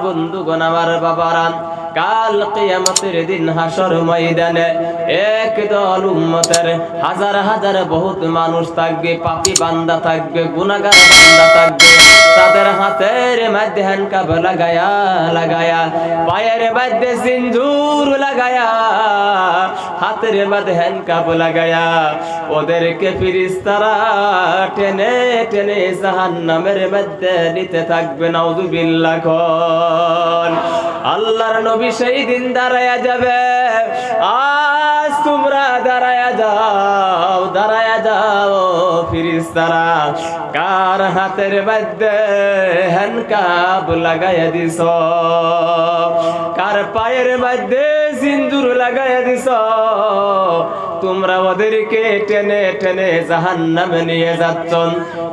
বন্ধুগণ, আমার বাবারা, কাল কিয়ামতের দিন হাসর ময়দানে একদল উম্মতের হাজার হাজার বহুত মানুষ থাকবে, পাপী বান্দা থাকবে, গুনাহগার বান্দা থাকবে। তাদের হাতের মধ্যে হ্যান্ডকাপ লাগায়া লাগায়া, পায়ের মধ্যে সিন্দুর লাগায়া, হাতের মধ্যে হ্যান্ডকাপ লাগায়া ওদেরকে ফেরেশতারা টেনে টেনে জাহান্নামের মধ্যে নিতে থাকবে। নাউযুবিল্লাহ। আল্লাহর নবী সেই দিন দাঁড়ায়া যাবে। আজ তোমরা দাঁড়ায়া যাও, দাঁড়ায়া যাও ফেরেশতারা, কার হাতের মধ্যে হ্যান্ডকাপ লাগায়া দিছ, কার পায়ের মধ্যে সিন্দুর লাগায়া দিছ, তোমরা ওদেরকে টেনে টেনে জাহান্নামে নিয়ে যাচ্ছ।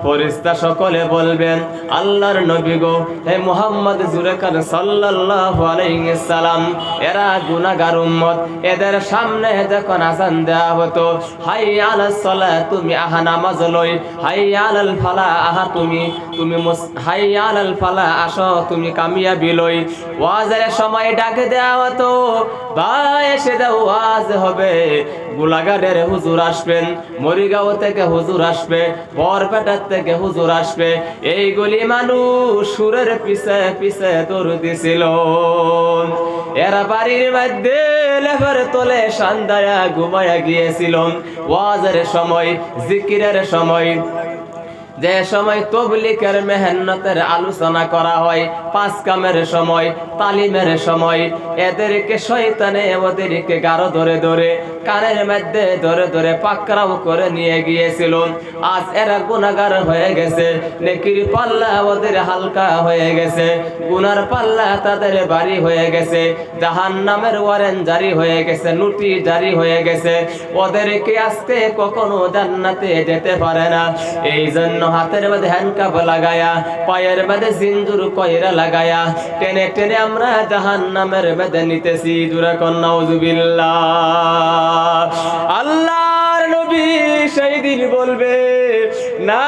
ফেরেশতা সকলে বলবেন, আল্লাহর নবী গো, হে মুহাম্মদ জুরেকার সাল্লাল্লাহু আলাইহি সাল্লাম, এরা গুনাহগার উম্মত, এদের সামনে যখন আযান দেওয়া হতো, হাইয়া আলাস সালাত, তুমি আহা নামাজ লই, হাইয়া আলাল ফালাহ, আহা তুমি হাইয়া আলাল ফালাহ, আসো তুমি কামিয়াবি লই। ওয়াজের সময় ডাকে দেওয়া হতো, ভাই এসে দাও, ওয়াজ হবে। গোলাঘাটের হুজুর আসবেন, মরিগাঁও থেকে হুজুর আসবে, বরপেটার থেকে হুজুর আসবে। এইগুলি মানুষ সুরের পিছে পিছে দৌড় দিছিল। এরা বাড়ির মধ্যে লেফের তলে সান্দায়া ঘুমায়া গিয়েছিল। ওয়াজের সময়, জিকিরের সময়, যে সময় তবলিগের মেহনতের আলোচনা করা হয়, পাঁচ কামের সময়, তালিমের সময়, এদেরকে শয়তানে ওদেরকে গাঢ় ধরে ধরে কানের মধ্যে ধরে ধরে পাকড়াও করে নিয়ে গিয়েছিল। আজ এরা গুনাহগার হয়ে গেছে, নেকির পাল্লা ওদের হালকা হয়ে গেছে, গুনার পাল্লা তাদের ভারী হয়ে গেছে, জাহান্নামের ওয়ারেন্ট জারি হয়ে গেছে, নোটিশ জারি হয়ে গেছে। ওদেরকে আজকে কখনো জান্নাতে যেতে পারে না। এই জন্য হাতের মধ্যে হ্যান্ডকাপ লাগায়া, পায়ের মধ্যে সিন্দুর কইরা লাগায়া টেনে টেনে আমরা জাহান্নামের মধ্যে নিতেছি। জোরে কোন নাউযুবিল্লাহ। আল্লাহর নবী সেই দিন বলবে, না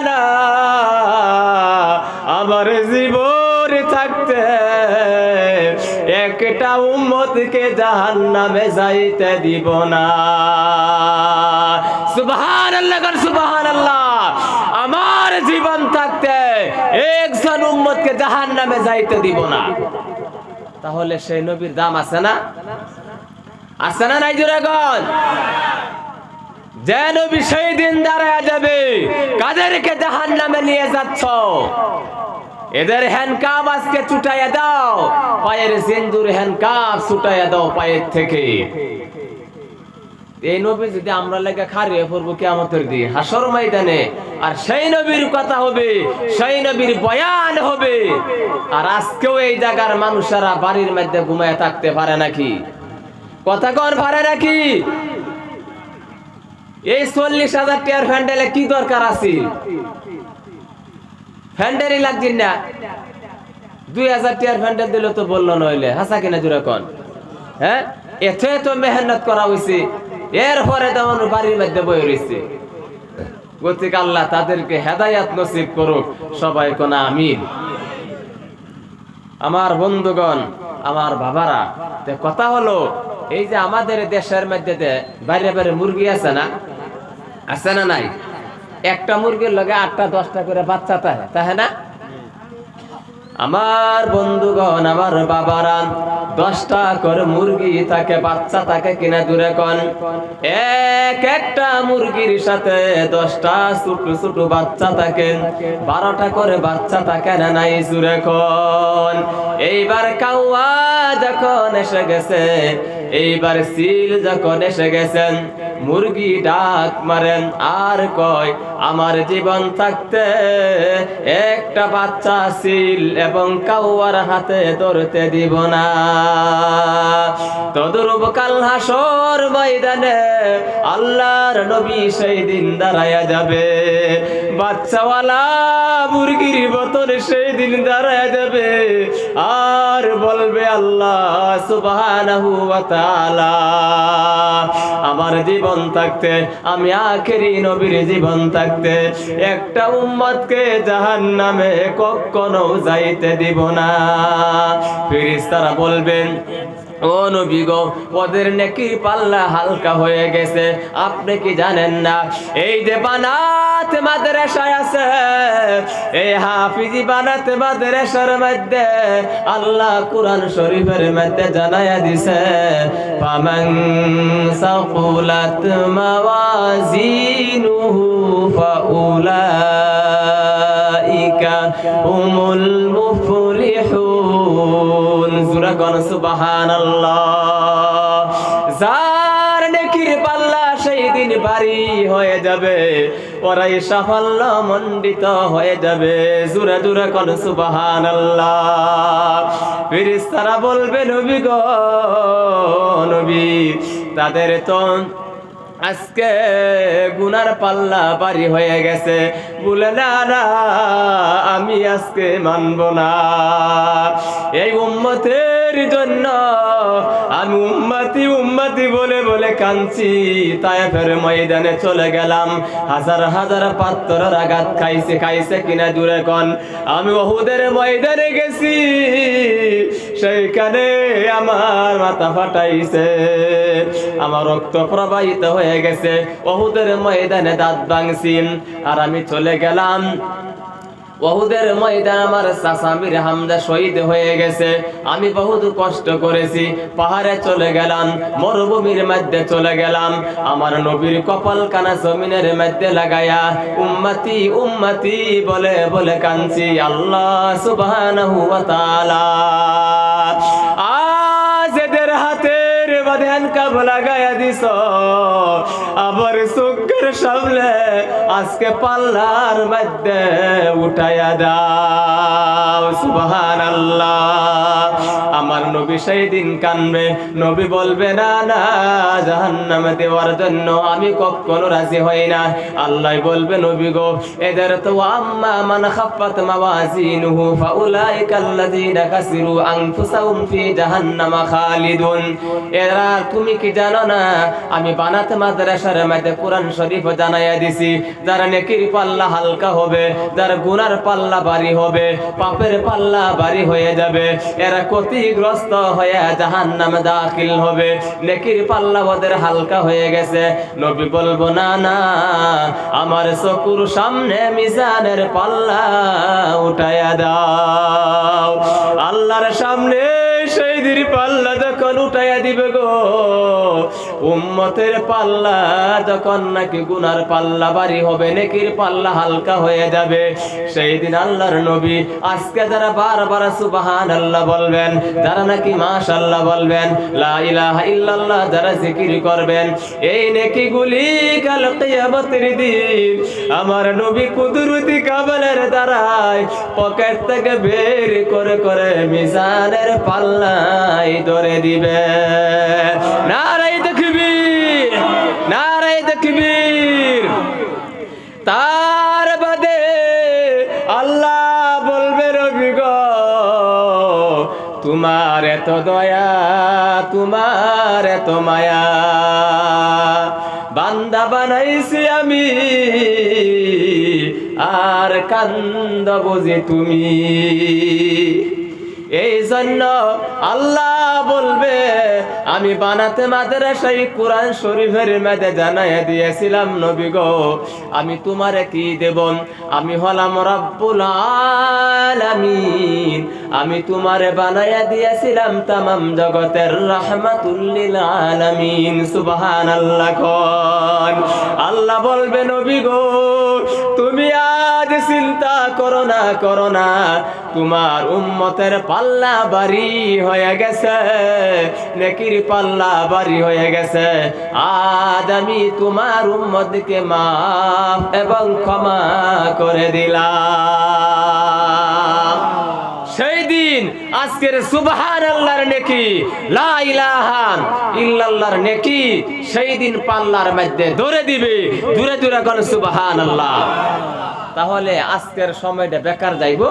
না, আমার জীবন থাকতে একটা উম্মতকে জাহান্নামে যাইতে দিব না। সুবহানাল্লাহ, সুবহানাল্লাহ। আমার জীবন থাকতে একজন উম্মতকে জাহান্নামে যাইতে দিব না। তাহলে সেই নবীর দাম আছে না? আছে না নাই? জোরে বল। যে নবী সেই দিন দাঁড়ায়া যাবে, কাদেরকে জাহান্নামে নিয়ে যাচ্ছ, এদের হ্যান্ডকাপ আজকে ছুটাইয়া দাও, পায়ের সিন্দুর হ্যান্ডকাপ ছুটাইয়া দাও পায়ের থেকে। এই নবী যদি আমরা লেগে খারিয়ে পড়বো কিয়ামতের দিন হাসর ময়দানে, আর সেই নবীর কথা হবে, সেই নবীর বয়ান হবে। আর আজকেও এই জায়গার মানুষেরা বাড়ির মধ্যে ঘুমায় থাকতে পারে নাকি? কথা কোন পারে নাকি? এই 40,000 টাকার ফ্যান্ডেলে কি দরকার আছে? ফ্যান্ডেলই লাগছে না। 2000 টাকার ফ্যান্ডেল দিলে তো বললো নইলে, হাসা কিনা জোরে কোন? হ্যাঁ, এতে তো মেহনত করা হয়েছে, এরপরে তেমন বাড়ির মধ্যে বই রয়েছে। গতিকে আল্লাহ তাদেরকে হেদায়াত নসিব করুক, সবাই কোন আমিন। আমার বন্ধুগণ, আমার বাবারা, কথা হলো এই যে আমাদের দেশের মধ্যে বাইরে বাইরে মুরগি আছে না, আছে না নাই? একটা মুরগির লগে 8টা 10টা করে বাচ্চা থাকে, তাই না? আমার বন্ধুগণ, আমার বাবারা, 10টা করে মুরগি থাকে, বাচ্চা থাকে কিনা দূরে কোন? একটা মুরগির সাথে 10টা ছোট ছোট বাচ্চা থাকে, 12টা করে বাচ্চা থাকে না নাই? জুরে কোন? এইবার কাউয়া যখন এসে গেছে, এইবার সিল যখন এসে গেছেন, মুরগি ডাক মারেন আর কয়, আমার জীবন থাকতে একটা বাচ্চা সিল এবং কাউয়ার হাতে ধরতে দিব না। তদরূপ কাল হাসর ময়দানে আল্লাহর নবী সেই দিন দাঁড়ায়া যাবে, বাচ্চাওয়ালা মুরগির মতন সেই দিন দাঁড়ায়া যাবে, আর বলা বলবে আল্লাহ সুবহানাহু ওয়া তাআলা আমার জীবন থাকতে, আমি আখেরি নবীর জীবন থাকতে একটা উম্মতকে জাহান্নামে কখনো যাইতে দিব না। ফেরেশতারা বলবেন ও নবী গো, ওদের নেকির পাল্লা হালকা হয়ে গেছে, আপনি কি জানেন না এই যে বানাত মাদ্রাসায় আছে, এই হাফিজি বানাত মাদ্রাসার মধ্যে আল্লাহ কুরআন শরীফের মধ্যে জানায়া দিছে ফামান সাকুলাত মাওয়াজিনুহু ফাউলাইকা হুমুল মুফলিহুন। সূরা কোন সুবহানাল্লাহ। যার নেকির পাল্লা সেই দিন ভারী হয়ে যাবে, ওরাই সাফল্য মণ্ডিত হয়ে যাবে। জোরে জোরে কোন সুবহানাল্লাহ। ফেরেশতারা বলবে নবী গো, নবী তাদের তো আজকে গুনার পাল্লা ভারী হয়ে গেছে, বলে না না আমি আজকে মানব না। এই উম্মতের জন্য আমি উম্মতি উম্মতি বলে বলে কাঁদছি। তায়েফের ময়দানে চলে গেলাম, হাজার হাজার পাথরের আঘাত খাইছে কিনা দূরে কোন। আমি উহুদের ময়দানে গেছি, সেইখানে আমার মাথা ফাটাইছে, আমার রক্ত প্রবাহিত হয়ে গেছে। উহুদের ময়দানে দাঁত ভাঙছি। আর আমি চলে গেলাম উহুদের ময়দান, আমার চাচা আমির হামজা শহীদ হয়ে গেছে। আমি বহুত কষ্ট করেছি, পাহাড়ে চলে গেলাম, মরুভূমির মধ্যে চলে গেলাম, আমার নবীর কপাল কানা জমিনের মধ্যে লাগায়া উম্মতি উম্মতি বলে বলে কাঁদছি। আল্লাহ সুবহানাহু ওয়া তাআলা আজ এদের হাতের বাঁধন কাব লাগায়া দিছ, আবার চোখের সামনে আজকে পাল্লার মধ্যে উঠায়া দাও। সুবহানাল্লাহ। আমার নবী সেই দিন কানবে, নবী বলবে না না জাহান্নামে দেওয়ার জন্য আমি কখনো রাজি হই না। আল্লাহ বলবে নবী গো, এদের তো আম্মা মান খাফফাত মাওয়াজিনুহু ফাউলাইকাল্লাযীনা খাসিরু আনফুসাহুম ফি জাহান্নামা খালিদুন। এরা তুমি কি জানো না, আমি বানাত মাদ্রাসার মধ্যে কোরআন শরীফ জানাইয়া দিছি, যারা নেকির পাল্লা হালকা হবে, যার গুনার পাল্লা ভারী হবে, পাপের পাল্লা ভারী হয়ে যাবে, এরা ক্ষতিগ্রস্ত হয়ে জাহান্নামে দাখিল হবে। নেকির পাল্লা ওদের হালকা হয়ে গেছে। নবী বলবো না না আমার চকুর সামনে মিজানের পাল্লা উঠায়া দাও। আল্লাহর সামনে সেই দিন পাল্লা যখন উঠাইয়া দিবে গো, উম্মতের পাল্লা যখন নাকি গুনার পাল্লা ভারী হবে, নেকির পাল্লা হালকা হয়ে যাবে, সেই দিন আল্লাহর নবী আজকে যারা বারবার সুবহানাল্লাহ বলবেন, যারা নাকি মাশাআল্লাহ বলবেন, লা ইলাহা ইল্লাল্লাহ যারা জিকির করবেন, এই নেকিগুলি কাল কিয়ামতের দিন আমার নবী কুদরতি কামালের দ্বারাই পকেট থেকে বের করে করে মিজানের পাল্লাই ধরে দিবে। নারে তাকবীর, নারে তাকবীর। তার বাদে আল্লাহ বলবে নবী গো, তোমার এত দয়া, তোমার এত মায়া, বান্দা বানাইছি আমি, আর কান্দ বুঝি তুমি। এই জন্য আল্লাহ বলবে, আমি বানাতে মাদ্রাসায় কোরআন শরীফের মধ্যে জানাইয়া দিয়েছিলাম নবী গো, আমি তোমারে কি দেব, আমি হলাম রব্বুল আলামিন, আমি তোমারে বানাইয়া দিয়েছিলাম তামাম জগতের রাহমাতুল লিল আলামিন। সুবহানাল্লাহ। কোন আল্লাহ বলবে নবী গো, তুমি আজ চিন্তা করো না, করো না, তোমার উম্মতের পাল্লা ভারী হয়ে গেছে, নেকির পাল্লা ভারী হয়ে গেছে, আজ আমি তোমার উম্মতকে মাফ এবং ক্ষমা করে দিলাম। সেই দিন আজকের সুবহানাল্লাহর নেকি, লা ইলাহা ইল্লাল্লাহর নেকি সেই দিন পাল্লার মধ্যে ধরে দিবে। দূরে দূরে কোন সুবহানাল্লাহ। তাহলে আজকের সময়টা বেকার যাইব?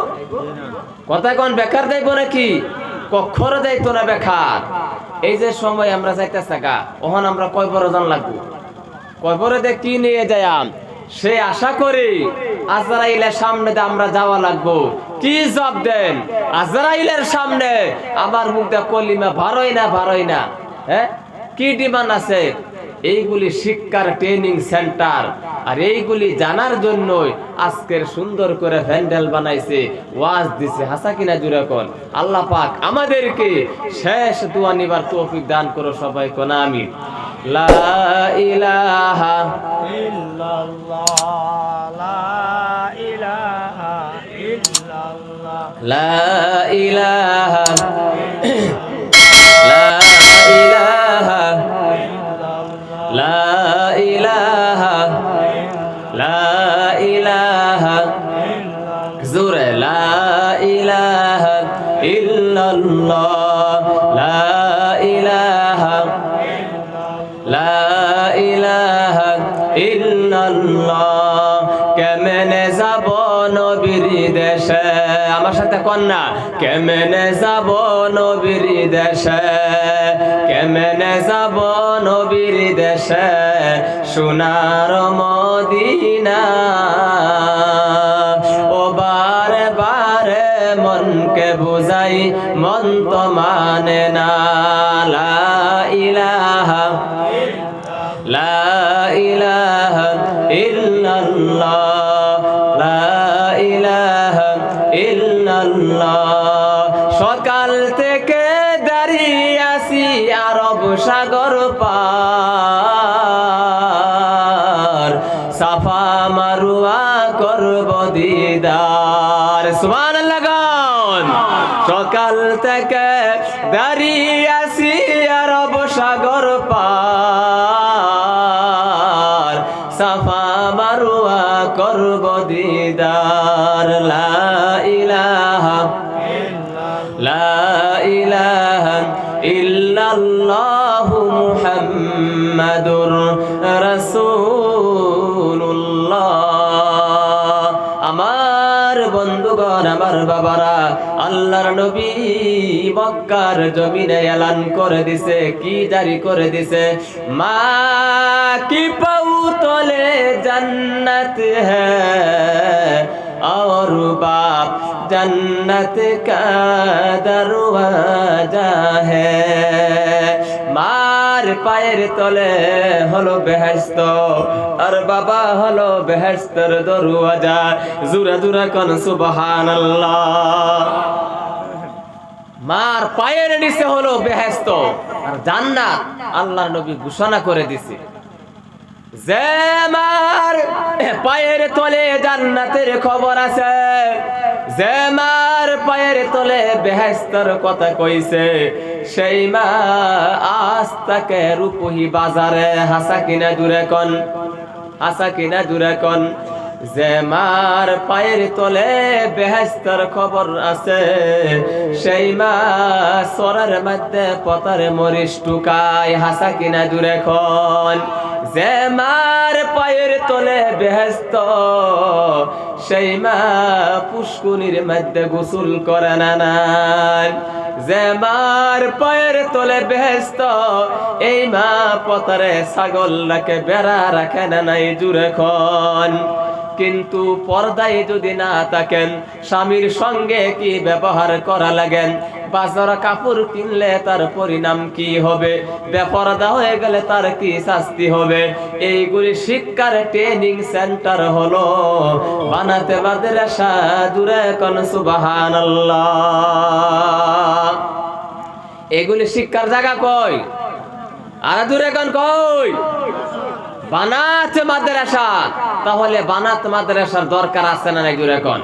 কথা কোন বেকার যাইব নাকি? কখনো যাইতো না বেকার। এই যে সময় আমরা যাইতেছি গা, ওখানে আমরা কয় বড় জন লাগবো, কয় বড় দিয়ে কি নিয়ে যাইয়াম, সে আশা করি আজরাইলের সামনে দিয়ে আমরা যাওয়া লাগবো। কি জবাব দেন আজরাইলের সামনে? আমার মুখ দিয়ে কলিমা ভারই না, হ্যাঁ কি ডিমান্ড আছে? এইগুলি শিক্ষার ট্রেনিং সেন্টার, আর এইগুলি জানার জন্যই আজকের সুন্দর করে প্যান্ডেল বানাইছে, ওয়াজ দিছে। হাসা কিনা জুড়ে কোন? আল্লাহ পাক আমাদেরকে শেষ দোয়া নিবার তৌফিক দান করো সবাই কোন আমিন। লা ইলাহা ইল্লাল্লাহ, লা ইলাহা ইল্লাল্লাহ, লা ইলাহা লা ইলাহা লা ইলাহা জোরে লা ইলাহা ইল্লাল্লাহ, লা ইলাহা ইল্লাল্লাহ। কেমনে যাব নবীর দেশে? আমার সাথে কন্যা, কেমনে যাব নবীর দেশে, কেমনে যাব নবীর দেশে, সোনার মদিনা। ও বারে বারে মনকে বুঝাই, মন তো মানে না। লা ইলাহা লা ইলাহা ইল্লাল্লাহ, লা ইলাহা ইল্লাল্লাহ। সকাল থেকে দাঁড়িয়ে আছি আরব সাগর পার, সাফা মারুয়া করব দিদার। সুবহানাল্লাহ গান। সকাল থেকে দাঁড়িয়ে আছি আরব সাগর পার, সাফা মারুয়া করব দিদার। লা ইলাহা লা ইলাহা ইল্লাল্লাহু মুহাম্মাদুর রাসূলুল্লাহ। আমার বন্ধুগণ, আমার বাবারা, আল্লাহর নবী মক্কার জমিনে এলান করে দিছে, কি জারি করে দিছে? মা কি পাউ তলে জান্নাত হ্যায়, और बाप जन्नत का दरवाजा है। মার পায়ের তলে হলো বেহেশত, আর বাবা হলো বেহেশতের দরওয়াজা। জুরা জুরা কোন সুবহানাল্লাহ। মার পায়ের নিচে হলো বেহেশত আর জান্নাত, আল্লাহর নবী ঘোষণা করে দিছে যে মার পায়ের তলে জান্নাতের খবর আছে, যে মার পায়ের তলে বেহেশতের কথা কইছে, সেই মা আজ তাকে রূপহী বাজারে। হাসা কিনা জুড়ে কোন? হাসা কিনা জুড়ে কোন? যে মার পায়ের তলে বেহেশতের খবর আছে, সেই মা সরার মধ্যে পতার মরিচ টুকায়। হাসা কিনা জুড়ে কোন? যে মার পায়ের তলে বেহেশত, সেই মা পুষ্কুনির মধ্যে গোসল করে না নাই। যে মার পায়ের তলে বেহেশত, এই মা পতারে ছাগল রাখে, বেড়া রাখে না নাই। জুড়ে খন। কিন্তু পর্দায় যদি না থাকেন, স্বামীর সঙ্গে কি ব্যবহার করা লাগেন, বাজার কাপড় কিনলে তার পরিণাম কি হবে, বেপরদা হয়ে গেলে তার কি শাস্তি হবে, এইগুলি শিক্ষার ট্রেনিং সেন্টার হলো বানাতে মাদ্রাসা। জুড়ে কোন সুবহানাল্লাহ। এগুলি শিক্ষার জায়গা কই? আর দূরে কোন কই? বানাত মাদ্রাসা। তাহলে বানাত মাদ্রাসার দরকার আছে না নাই? জুড়ে কোন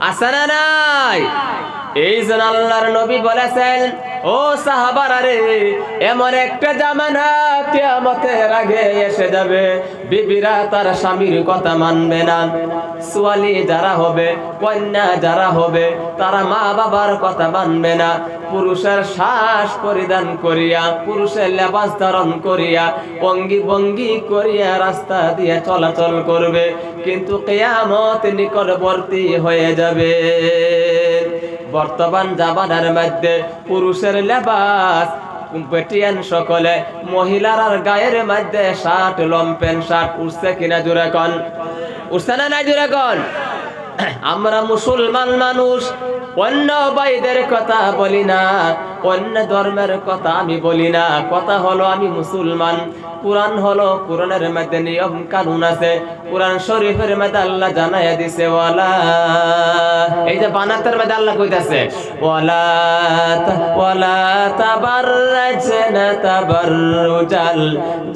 আছে না নাই? এই জন্য আল্লাহর নবী বলেছেন, ও সাহাবারা রে, এমন একটা জামানা কিয়ামতের আগে এসে যাবে, বিবিরা তার স্বামীর কথা মানবে না। সোয়ালি যারা হবে, কন্যা যারা হবে, তারা মা বাবার কথা মানবে না। পুরুষের শ্বাস পরিধান করিয়া, পুরুষের লেবাস ধারণ করিয়া, অঙ্গি ভঙ্গি করিয়া রাস্তা দিয়ে চলাচল করবে। কিন্তু কিয়ামত নিকটবর্তী হয়ে যাবে। বর্তমান জামানার মধ্যে পুরুষের লেবাস বেটিয়ান সকলে, মহিলার গায়ের মধ্যে শার্ট লম্পেন শার্ট উঠছে কিনা জোরে কোন? উঠছে না নাই জোরে কোন? আমরা মুসলমান মানুষ, অন্য ভাইদের কথা বলি না, অন্য ধর্মের কথা আমি বলি না। কথা হলো আমি মুসলমান, কুরআন হলো, কুরআনের মধ্যে নিয়ম কানুন আছে। কুরআন শরীফের মধ্যে আল্লাহ জানায়া দিছে ওয়ালা, এই যে বানাতের মধ্যে আল্লাহ কইতাছে ওয়ালা তাবাররাজনা তাবাররুজাল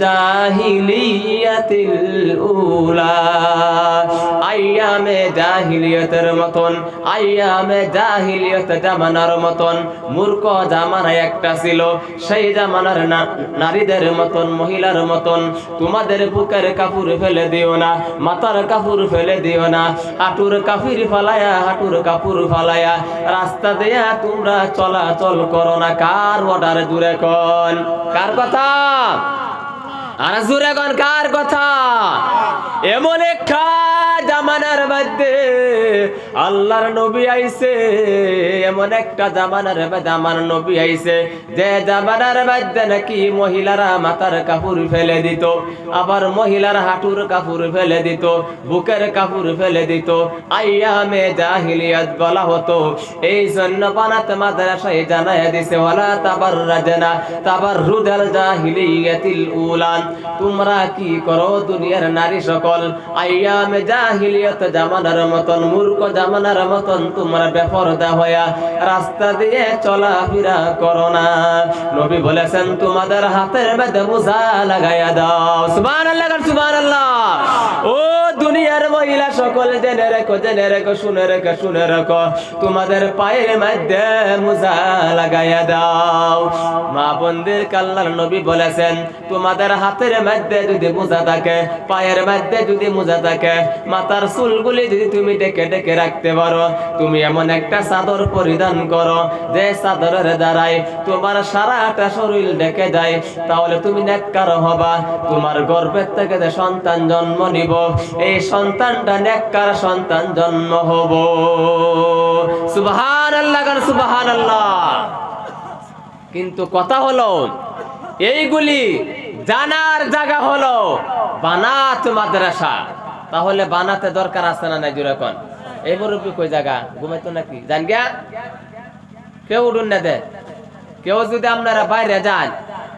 জাহিলিয়াতিল উলা। আইয়ামে জাহিলিয়তের মতন, আইয়ামে জাহিলিয়ত জামানার মতন মূর্খ জামানা একটা ছিল। সেই জামানার নারীদের মতন, মহিলার মতন তোমাদের বুকের কাপড় ফেলে দিও না, মাথার কাপড় ফেলে দিও না, হাঁটুর কাপড় ফালায়া, হাঁটুর কাপড় ফালায়া রাস্তা দিয়া তোমরা চলাচল করো না। কার অর্ডার জুড়ে কোন? কার কথা? আর জুড়ে কোন কার কথা? এমন একটা জামানার মধ্যে আল্লাহর নবী আইছে, এমন একটা জামানার মধ্যে আমার নবী আইছে যে জামানার মধ্যে নাকি মহিলারা মাথার কাপড় ফেলে দিত, আবার মহিলার হাঁটুর কাপড় ফেলে দিত, বুকের কাপড় ফেলে দিত। আইয়ামে জাহিলিয়াত বলা হতো। এই জন্য বানাত মাদ্রাসায় জানায়া দিছে ওয়ালা তাবাররাজনা তাবাররুজাল জাহিলিয়াতিল উলান। তোমরা কি করো দুনিয়ার নারী সকল, আইয়ামে জাহিলিয়াত জামানার মতন, মূর্খ জামানার মতন তোমরা বেপরদা হইয়া রাস্তা দিয়ে চলাফেরা করো না। নবী বলেছেন তোমাদের হাতের মধ্যে মোজা লাগাইয়া দাও। সুবহানাল্লাহ, সুবহানাল্লাহ। ও দুনিয়ার মহিলা সকল জেনে রেখো, জেনে রেখো, শুনে রেখো, শুনে রেখো, তোমাদের পায়ের মধ্যে মোজা লাগাইয়া দাও। মা বোনদের আল্লাহর নবী বলেছেন তোমাদের হাতের মধ্যে যদি মোজা থাকে, পায়ের মধ্যে যদি মোজা থাকে, মাথার চুলগুলি যদি তুমি ডেকে ডেকে রাখতে পারো, তুমি এমন একটা চাদর পরিধান করো যে চাদরের দ্বারাই তোমার সারাটা শরীর ঢেকে যায়, তাহলে তুমি নেককার হবা। তোমার গর্ভের থেকে যে সন্তান জন্ম নিব, এই সন্তানটা নেককার সন্তান জন্ম হব। সুবহানাল্লাহ, সুবহানাল্লাহ। কিন্তু কথা হলো এইগুলি জানার জায়গা হলো বানাত মাদ্রাসা। তাহলে বানাতে দরকার আছে না নাই জোরে কোন? এই মুরব্বী কই জায়গা ঘুমাইতো নাকি? জান গিয়া কেউ উঠুন না দে। কেউ যদি আপনারা বাইরে যান,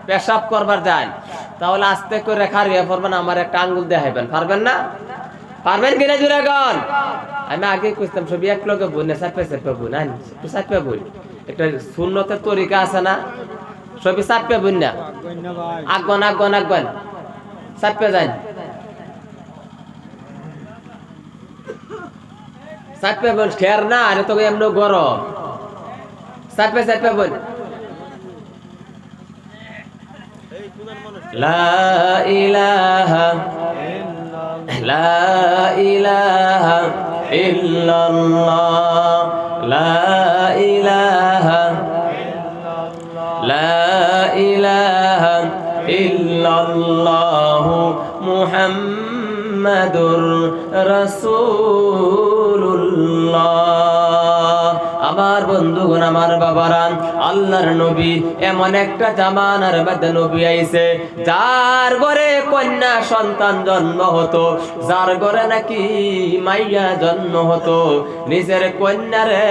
পেশাব করবার যান, তাহলে আস্তে করে খারিয়ে পড়বেন, আমার একটা আঙ্গুল দেখাইবেন। পারবেন না? পারবেন কিনা জোরে কোন? আমি আগে কইতাম সবই এক লগে বই না, চাপে চাপে বই না, একটু চাপে বই। একটা সুন্নতের তরিকা আছে না, সবই চাপে বই না, আগন আগন আগন চাপে যান, চাপে বোন। খের না আরে তো এমনি গরম, চাপে চাপে বোন। লা ইলাহা লা ইলাহা ইল্লাল্লাহ, লা ইলাহা লা ইলাহা ইল্লাল্লাহু মুহাম্মাদুর রাসূলুল্লাহ। আমার বন্ধুগণ, আমার বাবারা, আল্লাহর নবী এমন একটা জামানার মধ্যে নবী আইছে যার ঘরে কন্যা সন্তান জন্ম হতো, যার ঘরে নাকি মাইয়া জন্ম হতো, নিজের কন্যারে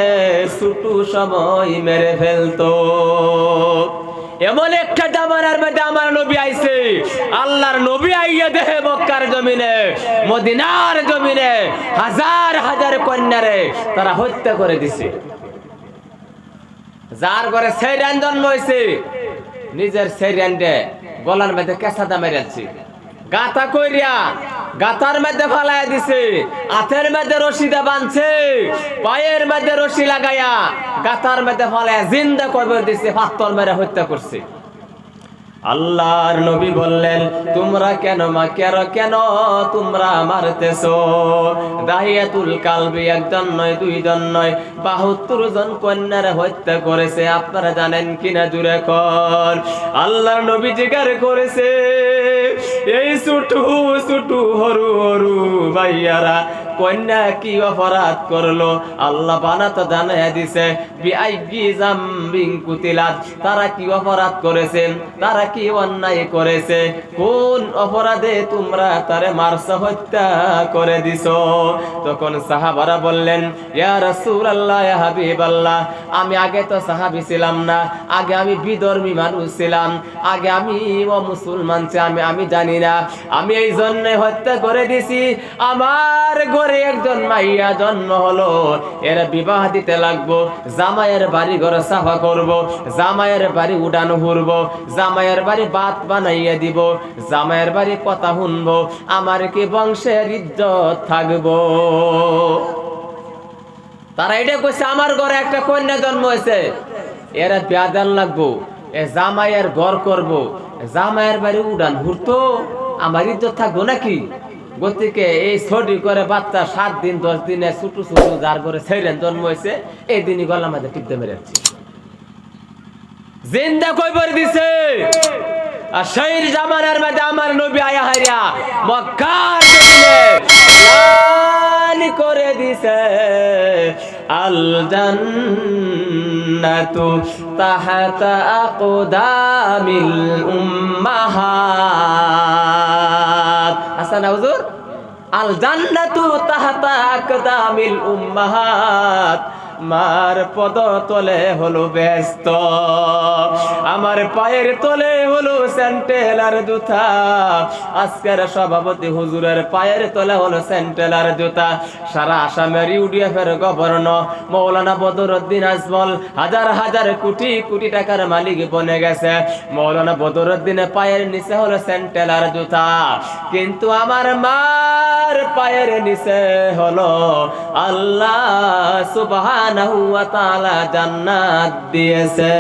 ছোট সময় মেরে ফেলতো। এমন একটা জামানার মধ্যে আমার নবী আইছে। আল্লাহর নবী আইয়া দেহে মক্কার জমিনে, মদিনার জমিনে হাজার হাজার কন্যারে তারা হত্যা করে দিছে। যার ঘরে সেরান জন্ম হয়েছে, নিজের সেরানডে গলার মধ্যে কেঁচাদা মেরেছে, গাতা কইরা গাতার মধ্যে ফালাইয়া দিছে, হাতের মধ্যে রশিদা বাঁধছে, পায়ের মধ্যে রশি লাগাইয়া গাতার মধ্যে ফালাইয়া জিন্দা কবর দিছে, পাথর মেরে হত্যা করছে। আল্লাহর নবী বললেন তোমরা কেন কেন তোমরা মারতেছো? দাহিয়াতুল কালবি একজন নয়, দুইজন নয়, ৭২ জন কন্যার হত্যা করেছে। আপনারা জানেন কিনা জুড়ে কর? আল্লাহর নবী জিজ্ঞাসা করেছে এই ছোট ছোট হরু হরু ভাইয়ারা কন্যা কি অপরাধ করলো আল্লাহ পানা তো জানাইয়া দিছে বিআইয়ি জামবিন কুতিলাত, তারা কি অপরাধ করেছেন, তারা কি অন্যায় করেছে, কোন অপরাধে তোমরা তারে মারছ, হত্যা করে দিছো। তখন সাহাবারা বললেন ইয়া রাসূলুল্লাহ ইয়া হাবিবাল্লাহ, আমি আগে তো সাহাবী ছিলাম না, আগে আমি বিধর্মী মানুষ ছিলাম, আগে আমি মুসলমান ছিলাম, আমি জানি না, আমি এই জন্য হত্যা করে দিছি। আমার ঘরে একজন মাইয়া জন্ম হলো, এর বিবাহ দিতে লাগবো, জামাইয়ের বাড়ি ঘর সাফা করব, জামাইয়ের বাড়ি উড়ান ঘুরব, জামাইয়ের বাড়ি ভাত বানাইয়া দিব, জামাইয়ের বাড়ি কথা শুনবো, আমার কি বংশের ইজ্জত থাকবো। তারা এটা কইছে আমার ঘরে একটা কন্যা জন্ম হয়েছে, এরা বিয়া দেন লাগবো, এ জামাইয়ের ঘর করব, জামাইয়ের বাড়ি উড়ান ঘুরতো, আমার ইজ্জত থাকবো নাকি। গতিকে এই ছড়ি করে বাচ্চা 7 দিন 10 দিনে ছোট ছোট যার ঘরে ছেলেন জন্ম হয়েছে, এই দিনই গলা মাঝে টিপতে মেরেছে, জিন্দা কইবার দিছে। আর সেই জামানার মধ্যে আমার নবী আয়া হাইরা মক্কার জমিনে এলান করে দিছে আল জান্নাতু তাহতা আকদামিল উম্মাহাত। আচ্ছা না হুজুর, আল জান্নাতু তাহতা আকদামিল উম্মাহাত, মার পদ তলে হলো ব্যস্ত, আমার পায়ের তলে হলো স্যান্ডেল আর জুতা। আজকের সভাপতি হুজুরের পায়ের তলে হলো স্যান্ডেল আর জুতা। সারা আসামের ইউডিএফের গভর্নর মৌলানা বদরুদ্দিন আজমল হাজার হাজার কোটি কোটি টাকার মালিক বনে গেছে, মৌলানা বদরুদ্দিনের পায়ের নিচে হলো স্যান্ডেল আর জুতা, কিন্তু আমার মার পায়ের নিচে হলো আল্লাহ সুবহানাহু ওয়া তাআলা জান্নাত দিয়েছে।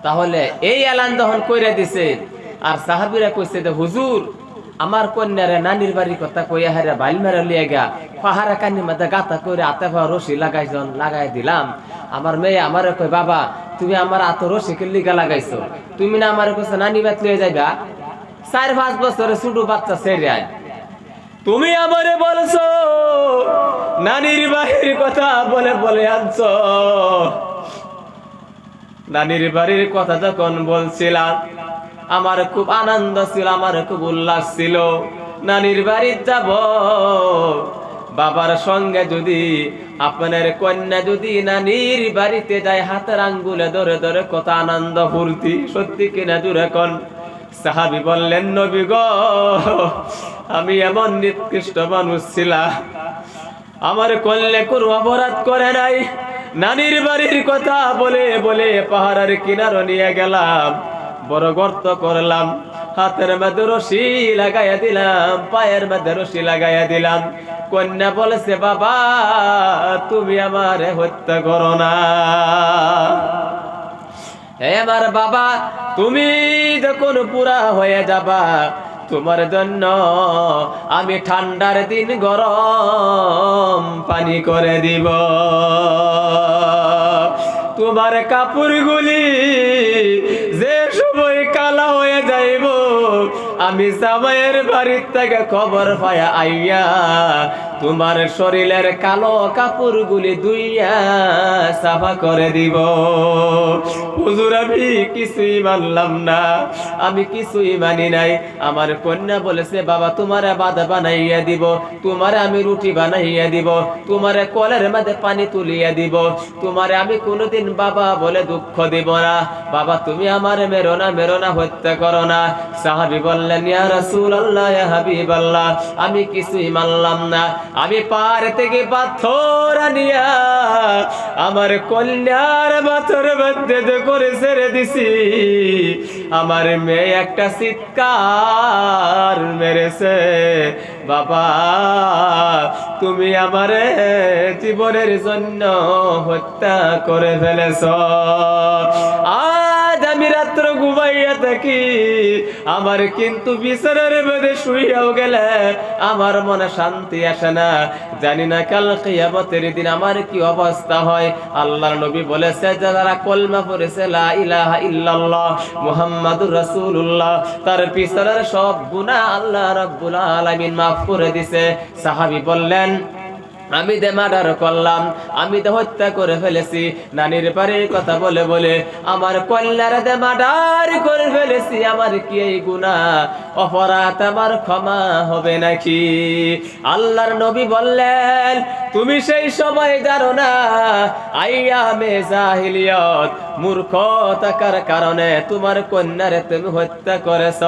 তাহলে এই এলান যখন কইরা দিছে, আর সাহাবীরা কইছে যে হুজুর আমার কন্যারে নানির বাড়ির কথা কইয়া হারে বাইল মেরে লিয়ে গা পাহাড়া কানি মাথা গাতা করে আতে পা রশি লাগাই দিলাম। আমার মেয়ে আমারে কই বাবা তুমি আমার আত রশি কে লিগা লাগাইছো, তুমি না আমারে কইছো নানি বাত লইয়া যাইবা, 4-5 বছরের ছোট বাচ্চা ছেড়ে আয়, তুমি আমারে বলছো নানির বাড়ির কথা বলে বলে আনছো। নানির বাড়ির কথা যখন বলছিলাম আমার খুব আনন্দ ছিল, আমার খুব উল্লাস ছিল, নানির বাড়ি যাব, বাবার সঙ্গে যদি আপনার কন্যা যদি নানির বাড়িতে যায় হাতের আঙ্গুলে ধরে ধরে কত আনন্দ ফুর্তি, সত্যি কিনা জুড়ে কোন। সাহাবী বললেন নবী গো আমি এমন নিকৃষ্ট মানুষ ছিলাম, আমার কল্লে কোনো অপরাধ করে নাই, নানির বাড়ির কথা বলে বলে পাহাড়ের কিনারো নিয়ে গেলাম, বড় গর্ত করলাম, হাতের মধ্যে রশি লাগাইয়া দিলাম, পায়ের মধ্যে রশি লাগাইয়া দিলাম। কন্যা বলেছে বাবা তুমি আমারে হত্যা করো না, আমার বাবা তুমি যখন পুরা হয়ে যাবা তোমার জন্য আমি ঠান্ডার দিন গরম পানি করে দিব, তোমার কাপড়গুলি যে সময় কালা হয়ে যাইব আমি জামাইয়ের বাড়ির থেকে খবর পাইয়া আইয়া তোমার শরীরের কালো কাপড়গুলি ধুইয়া সাফা করে দিব। হুজুর আমি কিছুই মানলাম না, আমি কিছুই মানি নাই। আমার কন্যা বলেছে বাবা তোমারে বাদ বানাইয়া দিব, তোমারে আমি রুটি বানাইয়া দিব, তোমারে কলের মধ্যে পানি তুলিয়া দিব, তোমারে আমি কোনোদিন বাবা বলে দুঃখ দিব না, বাবা তুমি আমার মেরো না হত্যা করো না। সাহাবী বললেন ইয়া রাসূলুল্লাহ ইয়া হাবিবাল্লাহ আমি কিছুই মানলাম না, আমি পাহাড় থেকে পাথর আনিয়া আমার কন্যার মাথার মধ্যে করে ছেড়ে দিছি, আমার মেয়ে একটা চিৎকার মেরেছে বাবা তুমি আমারে জীবনের জন্য হত্যা করে ফেলেছ। আজ আমি রাত্র ঘুমাইয়া থাকি, আমার কিন্তু বিছানার মধ্যে শুইয়াও গেলে আমার মনে শান্তি আসে না। জানি না কাল কিয়ামতের দিন আমার কি অবস্থা হয়। আল্লাহর নবী বলেছে, যারা কলমা পড়েছে লা ইলাহা ইল্লাল্লাহ মুহাম্মাদুর রাসূলুল্লাহ, তার পিছনের সব গুনাহ আল্লাহ রাব্বুল আলামিন মাফ করে দিয়েছে। সাহাবী বললেন, আমি দে মার্ডার করলাম, আমি দে হত্যা করে ফেলেছি, নানির বাড়ির কথা বলে বলে আমার কন্যার দে মার্ডার করে ফেলেছি, আমার কি এই গুনাহ অপরাধ আমার ক্ষমা হবে নাকি? আল্লাহর নবী বললেন, তুমি সেই সময় জানো না, আইয়ামে জাহিলিয়ত মূর্খ থাকার কারণে তোমার কন্যারে তুমি হত্যা করেছ।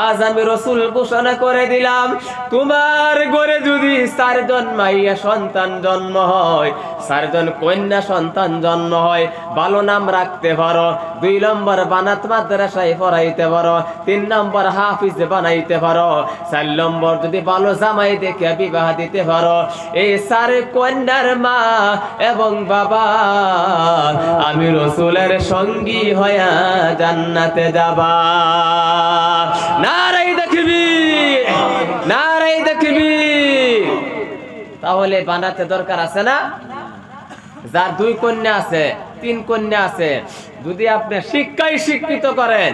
আজ আমি রাসূল ঘোষণা করে দিলাম, তোমার ঘরে যদি 4 জন মাইয়া সন্তান জন্ম হয়, 4 জন কন্যা সন্তান জন্ম হয়, ভালো নাম রাখতে পারো, 2 নম্বর বানাত মাদ্রাসায় পড়াইতে পারো, 3 নম্বর হাফিজ বানাইতে পারো, 4 নম্বর যদি ভালো জামাই দেখে বিবাহ দিতে পারো, এই 4 কন্যার মা এবং বাবা আমি রাসূলের সঙ্গী হইয়া জান্নাতে যাবা। নারে তাকবীর, নারে তাকবীর। তাহলে বানাতে দরকার আছে না? যার 2 কন্যা আছে, 3 কন্যা আছে, যদি আপনি শিক্ষায় শিক্ষিত করেন,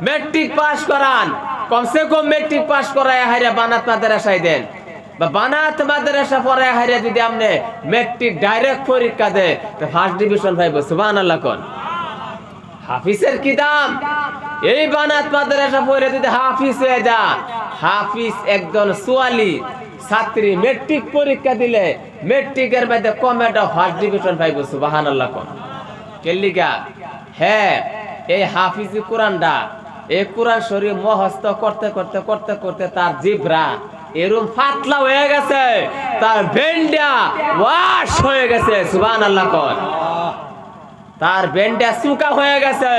মেট্রিক পাস করান, কমসে কম মেট্রিক পাস করায় হাইরা বানাত মাদ্রাসায় দেন, বা বানাত মাদ্রাসা পড়ায় হাইরা যদি আপনি মেট্রিক ডাইরেক্ট পরীক্ষা দেন, তো ফার্স্ট ডিভিশন পাইব। সুবহানাল্লাহ কোন। হাফিজের কি দাম? এই বানাত মাদ্রাসা পড়ে যদি হাফিজ হয়ে যা, হাফিজ একজন সোয়ালি ছাত্রী মেট্রিক পরীক্ষা দিলে মেট্রিকের মধ্যে কমেটা ফার্স্ট ডিভিশন পাইব। সুবহানাল্লাহ কোন। কেলিগা হ্যাঁ, এই হাফিজি কোরআনটা, এই কোরআন শরীফ মুখস্থ করতে করতে করতে করতে তার জিভরা এরকম পাতলা হয়ে গেছে, তার বেন্ডা ওয়াশ হয়ে গেছে। সুবহানাল্লাহ কোন। তার বেন্ডা সুকা হয়ে গেছে।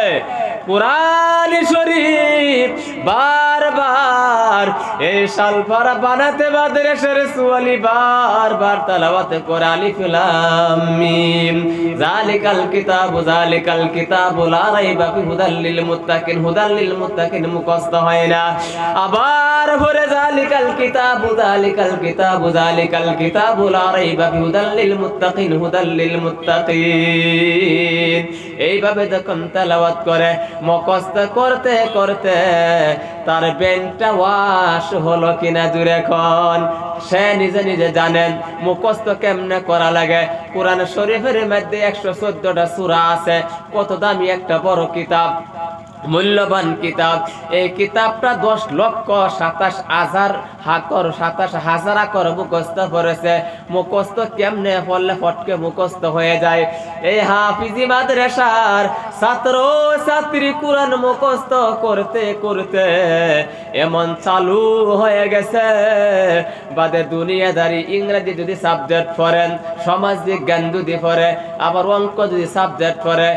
কোরআন শরীফ বারবার এই সালফারা বানাতে মাদ্রাসার সুয়ালি বারবার তেলাওয়াত করে আলিফ লাম মিম যালিকাল কিতাবু লা রাইবা ফি হুদাল লিল মুত্তাকিন মুখস্থ হয় না। আবার পরে যালিকাল কিতাবু লা রাইবা ফি হুদাল লিল মুত্তাকিন। এইভাবে যখন তেলাওয়াত করে মুখস্থ করতে করতে তার বেনটা ওয়াশ হলো কিনা জুড়ে কোন। সে নিজে নিজে জানেন মুখস্থ কেমনে করা লাগে। কোরআন শরীফের মধ্যে 114টা সূরা আছে। কত দামি একটা বড় কিতাব, মূল্যবান কিতাব। এই কিতাবটা 10,27,000 আকর মুখস্থ করেছে। মুখস্থ কেমনে পড়লে ফটকে মুখস্থ হয়ে যায়। এই হাফিজি মাদ্রাসার ছাত্র ছাত্রী কোরআন মুখস্থ করতে করতে এমন চালু হয়ে গেছে, বাদে দুনিয়াদারি ইংরেজি যদি সাবজেক্ট পড়েন, সমাজ বিজ্ঞান যদি পড়ে, আবার অঙ্ক যদি সাবজেক্ট পড়ে,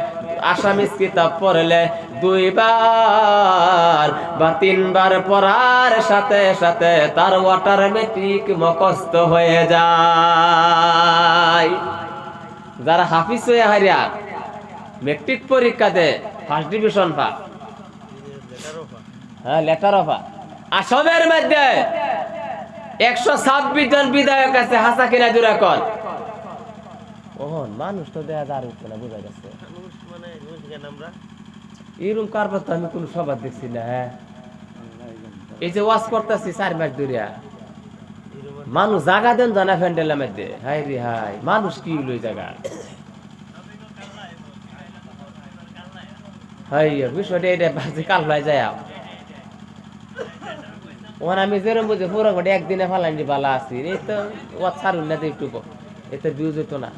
আসামিস কিতাব পড়লে 2 বার বা 3 বার পড়ার সাথে সাথে তার অটোমেটিক মুখস্থ হয়ে যায়। যারা হাফিজ হয়ে হারিয়া মেট্রিক পরীক্ষা দেয় ফার্স্ট ডিভিশন পা, হ্যাঁ লেটার অফা, আসামের মধ্যে 126 জন বিধায়ক আছে। হাসা কিনা জোড়া কর। ওহন মানুষ তো দেয়া দাঁড় উঠছে না, বোঝা গেছে। এরকম কারবার তো আমি কোন সবার দেখছি না। হ্যাঁ, এই যে ওয়াজ করতেছি 4 মাস ধরিয়া, মানুষ জাগা দেন জানা ফ্যান্ডেলের মধ্যে। হাই রে হাই, মানুষ কি লই জায়গা। হাই বিষয়টা এটা বাজে কাল যায়। ওখানে আমি যেরকম বুঝে পুরো ঘটে একদিনে ফালাইনি বালা আছি। এই তো ওয়াজ ছাড়ুন না, একটু এতে ভিউজ হইতো না।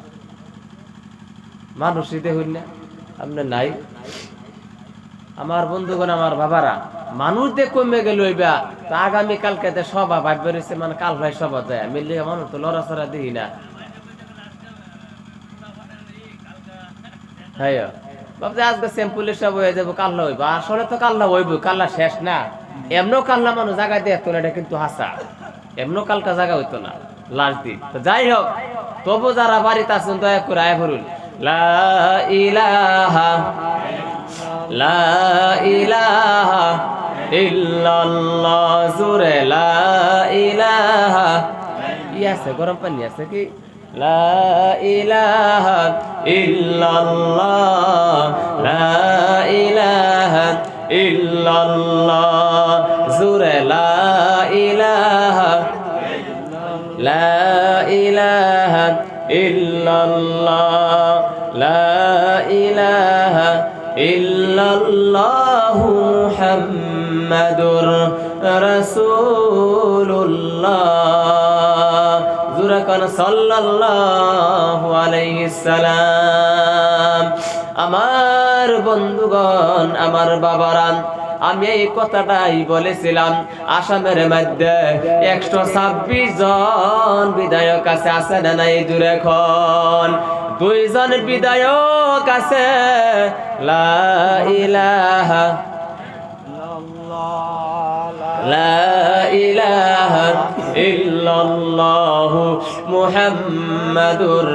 মানুষই দেখুন না আপনি নাই। আমার বন্ধুগণ, আমার বাবারা, মানুষ দেখ কমে গেল হইবা তো আগামী কালকে সভা ভাব বেরোছে, মানে কাল ভাই সভা যায় মিললে মানুষ তো লড়াচড়া দেখি না। হ্যাঁ ভাবছে আজকে স্যাম্পুলের সব হয়ে যাবো, কাল্লা হইব। আসলে তো কাল্লা হইব, কাল্লা শেষ না। এমনও কাল্লা মানুষ জায়গায় দেখতো না, এটা কিন্তু হাসা। এমনও কালকা জায়গা হইতো না লাস্ট দিন। তো যাই হোক, তবু যারা বাড়িতে আছেন দয়া করে আয় ভরুন লা ইলাহা লা ইলাহা ইল্লাল্লাহ জোরে লা ইলাহা আছে গরম পানি আছে কি লা ইলাহা ইল্লাল্লাহ লা ইলাহা ইল্লাল্লাহ জোরে লা ইলাহা লা ইলাহা ইল্লাল্লাহ লা ইলাহা ইল্লাল্লাহু মুহাম্মাদুর রাসূলুল্লাহ জোরে কোন সাল্লাল্লাহু আলাইহি সাল্লাম। আমার বন্ধুগণ, আমার বাবারা, আমি এই কথাটাই বলেছিলাম আসামের মধ্যে 126 জন বিধায়ক আছে না নাই জুড়ে এখন 2 জন বিধায়ক আছে লা ইলাহা লা ইলাহা ইল্লাল্লাহু মুহাম্মাদুর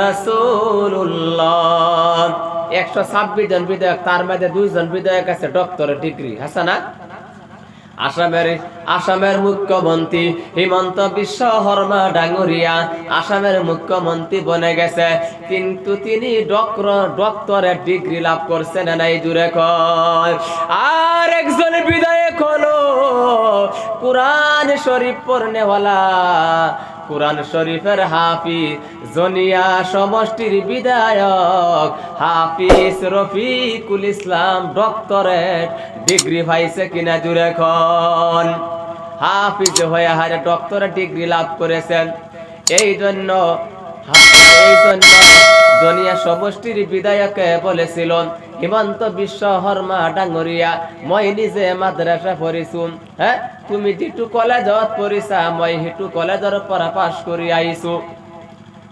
রাসূলুল্লাহ 126 জন বিধায়ক, তার মধ্যে 2 জন বিধায়ক আছে ডক্টরেট ডিগ্রি আছে না। আসামের মুখ্যমন্ত্রী হিমন্ত বিশ্ব শর্মা ডাঙরিয়া আসামের মুখ্যমন্ত্রী বনে গেছে, কিন্তু তিনি ডক্টরেট ডিগ্রি লাভ করছেন না নাই জুড়ে কয়। আর একজন বিধায়ক হলো কুরআন শরীফ পড়নেওয়ালা, কুরআন শরীফের হাফিজ, জনিয়া সমষ্টির বিধায়ক হাফিজ রফিকুল ইসলাম ডক্টরেট ডিগ্রি পাইছে কিনা জুড়ে এখন। হাফিজ হয়ে হারে ডক্টরেট ডিগ্রি লাভ করেছেন। এই জন্য জনিয়া সমষ্টির বিধায়কে বলেছিল হিমন্ত বিশ্ব শর্মা ডাঙরিয়া, মই নিজে মাদ্রাসা পড়িছো, হ্যাঁ তুমি যেটু কলেজত পড়িছা মই হেতু কলেজৰ পৰা পাছ কৰি আহিছো,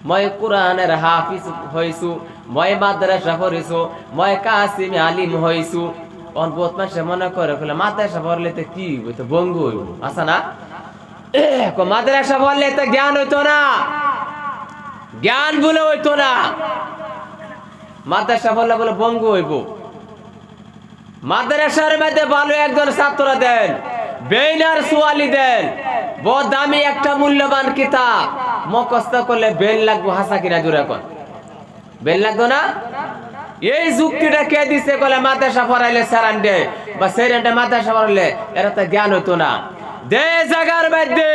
মই কুরআনের হাফিজ হইছো, মই মাদ্রাসা পড়িছো, মই কাসিম আলিম হইছো। বহুত মানুষে মনে করে ফেলে মাদ্রাসা পড়লে তো কি হইতো, বঙ্গু হইব আছে না। মাদ্রাসা পড়লে তো জ্ঞান হইতো না, জ্ঞান বলে হইতো না। মাদ্রাসা পড়লে বলে বঙ্গু হইব। মাদ্রাসার মধ্যে ভালো একজন ছাত্র দেন, বেইনার সোয়ালি দেন, বহুত দামি একটা মূল্যবান কিতাব মুখস্থ করলে বেল লাগবো, হাসা কিনা জোরে কোন বেল লাগতো না। এই যুক্তিটা কে দিছে বলে মাদ্রাসা পড়াইলে সারান্ডে বা সেরেন্ডে মাদ্রাসা পড়াইলে এরা তো জ্ঞান হতো না। যে জায়গার মধ্যে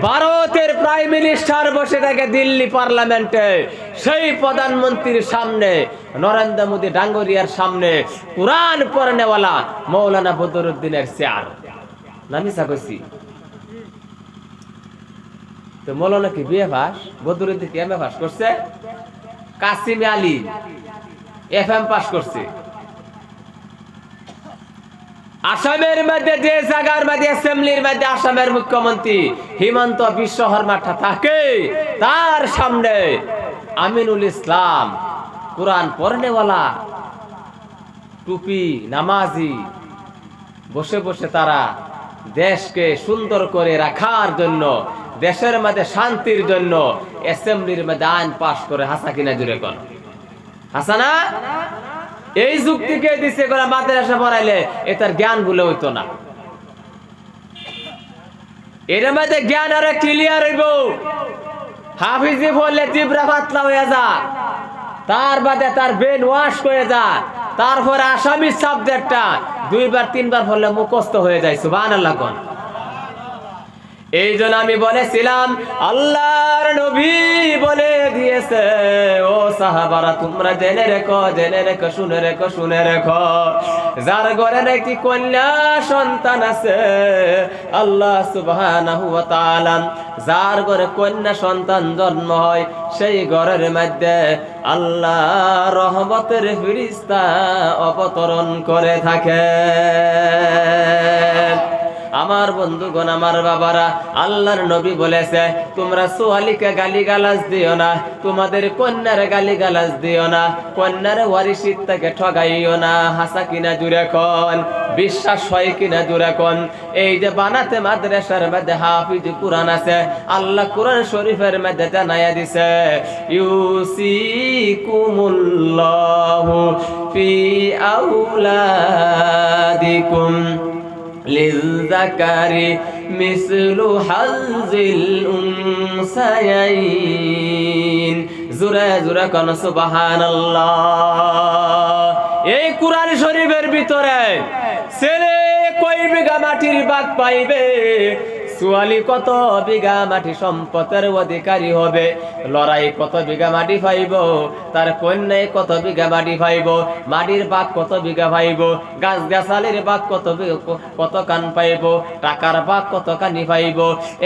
ভারতের প্রাইম মিনিস্টার বসে থাকে দিল্লি পার্লামেন্টে, সেই প্রধানমন্ত্রীর সামনে নরেন্দ্র মোদী ডাঙ্গরিয়ার সামনে কুরআন পড়নেওয়ালা মৌলানা বদরুদ্দিনের চেয়ার নামিসা কইছি তো মৌলানা কি বিএ পাস, বদরুদ্দিন কি এমএ পাস করছে, কাসিম আলী এফএম পাস করছে। আসামের মধ্যে যে জায়গার মধ্যে অ্যাসেম্বলির মধ্যে আসামের মুখ্যমন্ত্রী হিমন্ত বিশ্ব শর্মাটা থাকে, তার সামনে আমিনুল ইসলাম কুরআন পড়নেওয়ালা টুপি নামাজি বসে বসে তারা দেশকে সুন্দর করে রাখার জন্য, দেশের মধ্যে শান্তির জন্য অ্যাসেম্বলির মধ্যে আইন পাস করে। হাসা কিনা জুড়ে কোন হাসা না। এই যুক্তিকে দিছে করে মাদ্রাসা পড়াইলে এটার জ্ঞান বলে হইতো না। এর মধ্যে জ্ঞান আরে ক্লিয়ার হইব। হাফিজি বললে জিবরা পাতলা হয়ে যা, তার বাদে তার ব্রেন ওয়াশ হয়ে যা, তারপরে আসামি সাবজেক্টটা 2বার 3বার পড়লে মুখস্থ হয়ে যায়। সুবহানাল্লাহ কোন। এই জন্য আমি বলেছিলাম আল্লাহর নবী বলে দিয়েছে, ও সাহাবারা তোমরা জেনে রেখো, জেনে রেখো, শুনে রেখো, শুনে রেখো, যার ঘরে নাকি কন্যা সন্তান আছে আল্লাহ সুবহানাহু ওয়া তাআলা যার ঘরে কন্যা সন্তান জন্ম হয় সেই ঘরের মধ্যে আল্লাহ রহমতের ফেরেশতা অবতরণ করে থাকে। আমার বন্ধুগণ, আমার বাবারা, আল্লাহর নবী বলেছে তোমরা সোয়ালিকে গালিগালাজ দিও না, তোমাদের কন্যার গালিগালাজ দিও না, কন্যার ওয়ারিসিত থেকে ঠগাইও না। হাসা কিনা জুড়ে কোন, বিশ্বাস হয় কিনা জুড়ে কোন। এই যে বানাতে মাদ্রাসার মধ্যে হাফিজ কুরআন আছে, আল্লাহ কুরআন শরীফের মধ্যে জানাইয়া দিছে ইউসিকুমুল্লাহু ফি আউলাদিকুম লিযযাকারি মিসলু হাযিল উনসায়াইন। জোরে জোরে কোন সুবহানাল্লাহ। এই কুরআন শরীফের ভিতরে ছেলে কয় বিঘা মাটির ভাগ পাইবে, সুয়ালি কত বিঘা মাটি সম্পদের অধিকারী হবে, লড়াই কত বিঘা মাটি পাইব, তার কন্যায় কত বিঘা মাটি পাইব, মাটির ভাগ কত বিঘা পাইব, গাছ গাছালির ভাগ কত কান পাইব, টাকার ভাগ কত কানি পাইব,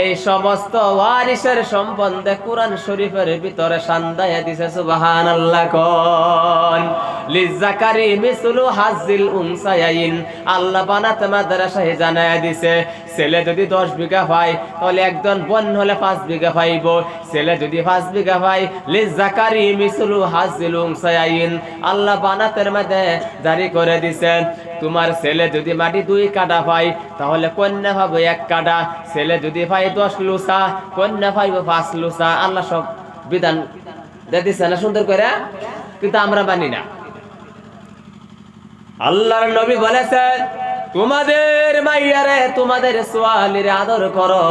এই সমস্ত ওয়ারিসের সম্বন্ধে কুরআন শরীফের ভিতরে সান্দায়া দিছে। সুবহানাল্লাহ কোন। লিযযাকারি মিসলু হাযিল উনসায়াইন। আল্লাহ বানাতে মাদ্রাসায় জানায়া দিছে ছেলে যদি 10 বিঘা পায় তাহলে একজন বোন হলে 5 বিঘা পাইব, ছেলে যদি 5 বিঘা পায় লিযযাকারি মিসলু হাযিল উনসায়াইন। আল্লাহ বানাতের মধ্যে জারি করে দিছেন তোমার ছেলে যদি মাটি 2 কাঠা পায় তাহলে কন্যা পাবে 1 কাঠা, ছেলে যদি পায় 10 লুসা কন্যা পাইবে 5 লুসা। আল্লাহ সব বিধান দিছে না সুন্দর করে, কিন্তু আমরা মানি না। আল্লাহর নবী বলেছেন তোমাদের মাইয়ারে তোমাদের সোয়ালিরে আদর করো,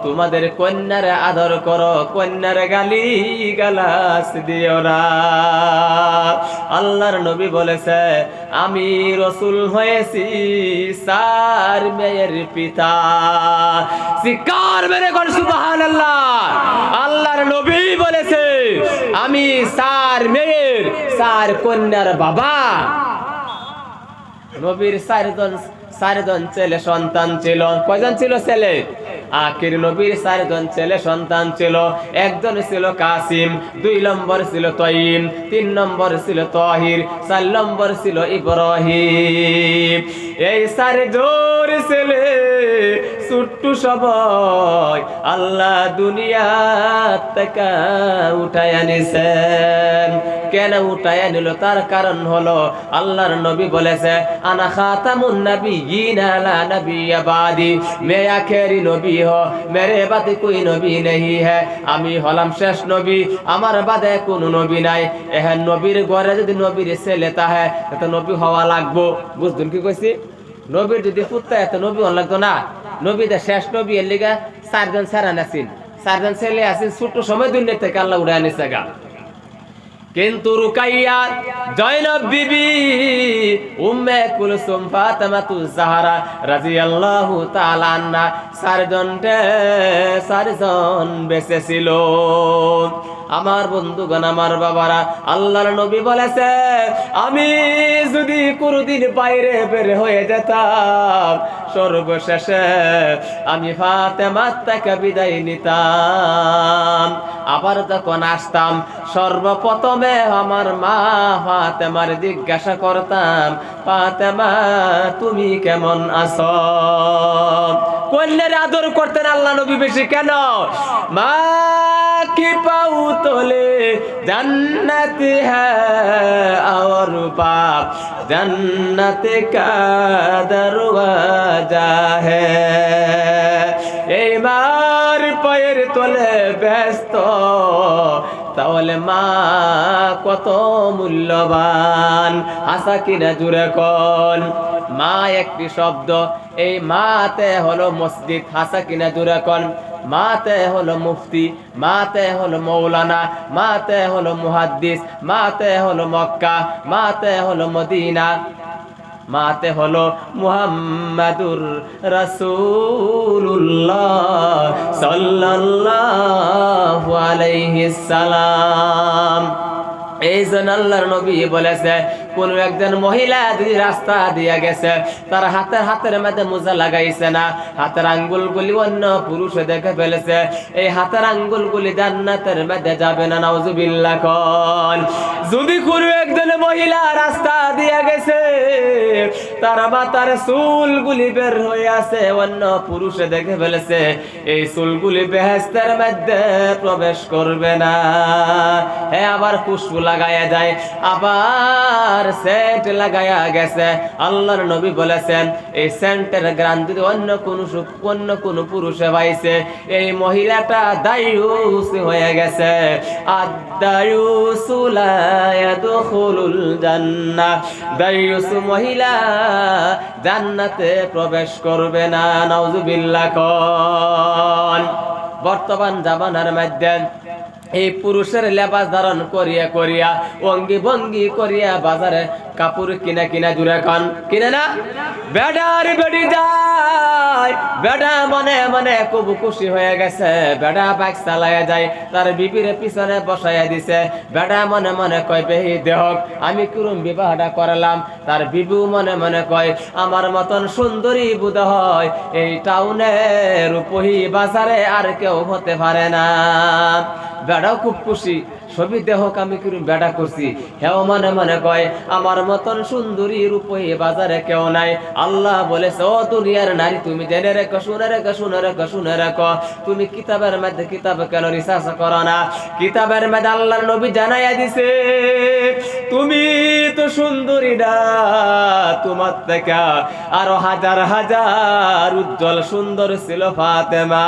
তোমাদের কন্যারে আদর করো, কন্যারে গালি গালাস দিও না। আল্লাহর নবী বলেছে আমি রাসূল হয়েছি 4 মেয়ের পিতা। চিৎকার মেরে কোন সুবহানাল্লাহ। আল্লাহর নবী বলেছে আমি 4 মেয়ের 4 কন্যার বাবা। নবীর 4 জন ছেলে সন্তান ছিল। কয়জন ছিল ছেলে? আখির নবীর 4 জন ছেলে সন্তান ছিল। একজন ছিল কাসিম, 2 নম্বর ছিল তয়িম, 3 নম্বর ছিল তাহির, 4 নম্বর ছিল ইব্রাহিম। এই 4 জন ছেলে ছোট্ট সবাই আল্লাহ দুনিয়া থেকে উঠায় আনিছেন। কেন উঠায় আনিল? তার কারণ হলো আল্লাহর নবী বলেছে আনা খাতামুন নবিয়্যিন লা নবিয়্য বাদি, মে আখেরি নবী হো, মেরে বাদে কোই নবী নেহি হ্যায়। আমি হলাম শেষ নবী, আমার বাদে কোনো নবী নাই। এহেন নবীর ঘরে যদি নবীর ছেলে তাহে তো নবী হওয়া লাগবো। বুঝলেন কি কইছি? নবীর যদি পুত্র এত নবী হন লাগতো না। নবীদের শেষ নবী এর লিগা 4 জন সারান আছেন, 4 জন ছেলে আছেন। ছোট সময় দুনিয়া থেকে আল্লাহ উড়ে আনিছে গা। কিন্তু রুকাইয়া, জয়নব বিবি, উম্মে কুলসুম, ফাতেমাতুজ জাহরা রাদিয়াল্লাহু তাআলা আনহা 4 জন বেঁচে ছিল। আমার বন্ধুগণ, আমার বাবারা, আল্লাহর নবী বলেছে আমি যদি কোনদিন বাইরে বের হয়ে যেতাম সর্বশেষে আমি ফাতেমা থেকে বিদায় নিতাম। আবার যখন আসতাম সর্বপ্রথমে আমার মা ফাতেমার জিজ্ঞাসা করতাম ফাতেমা তুমি কেমন আছো? কন্যার আদর করতেন আল্লাহ নবী বেশি। কেন? মা কি পাউ তোলে জান্নাত হ্যায় और बाप जन्नत का दरवाजा है। এই মার পায়ের তলে ব্যস্ত, তাহলে মা কত মূল্যবান। হাসা কিনা জুড়ে কোন? মা একটি শব্দ, এই মাতে হলো মসজিদ। হাসা কিনা জুড়ে কোন? মাতে হলো মুফতি, মাতে হলো মৌলানা, মাতে হলো মুহাদ্দিস, মাতে হলো মক্কা, মাতে হলো মদিনা, মাতে হলো মুহাম্মাদুর রাসূলুল্লাহ সাল্লাল্লাহু আলাইহি সাল্লাম। এই জন্য আল্লাহর নবী বলেছে কোন একজন মহিলা যদি রাস্তা দিয়ে গেছে তার হাতের মধ্যে মোজা লাগাইছে না, হাতের আঙ্গুলগুলি অন্য পুরুষে দেখে ফেলেছে, এই হাতের আঙ্গুলগুলি জান্নাতের মধ্যে যাবে না। নাউজুবিল্লাহ কোন? যদি কোন একজন মহিলা রাস্তা দিয়ে গেছে তার মাথার চুলগুলি বের হয়ে আছে, অন্য পুরুষে দেখে ফেলেছে, এই চুলগুলি বেহেশতের মধ্যে প্রবেশ করবে না। হ্যাঁ, আবার খুশবু লাগায়া যায়, আবার সেন্ট লাগায়া গেছে। আল্লাহর নবী বলেছেন এই সেন্টের গ্রান যদি অন্য কোন পুরুষে পাইছে, এই মহিলাটা দায়ুস হয়ে গেছে। আদায়ুসু লা ইয়াদখুলুল জান্নাহ, দায়ুস মহিলা জান্নাতে প্রবেশ করবে না। নাউজুবিল্লাহ কোন। বর্তমান জামানার মধ্যে এই পুরুষের লেবাস ধারণ করিয়া করিয়া অঙ্গি ভঙ্গি করিয়া বাজারে কাপড় কিনা জুড়ে খান কিনে না, বেডার বেডি যায়, বেডা মনে মনে খুব খুশি হয়ে গেছে, বেডা বাইক চালাইয়া যায়, তার বিবির পিছনে বসাইয়া দিছে, বেডা মনে মনে কয় বেহি দেহক আমি কিরম বিবাহটা করলাম, তার বিবু মনে মনে কয় আমার মতন সুন্দরী বুধ হয় এই টাউনের উপহি বাজারে আর কেউ হতে পারে না। বেড়াও খুব খুশি, ছবি দেহক আমি কিরম বেড়া করছি, হেও মনে মনে কয় আমার মতন সুন্দরী রূপই বাজারে কেউ নাই। আল্লাহ বলেছে ও দুনিয়ার নারী তুমি জেনে রেখো, শুনে রেখো, শুনে রেখো, শুনে রেখো, তুমি কিতাবের মধ্যে কিতাব কেন রিসার্চ করো না? কিতাবের মধ্যে আল্লাহর নবী জানাইয়া দিছে তুমি তো সুন্দরী না, তোমার থেকে আরো হাজার হাজার উজ্জ্বল সুন্দর ছিল ফাতেমা।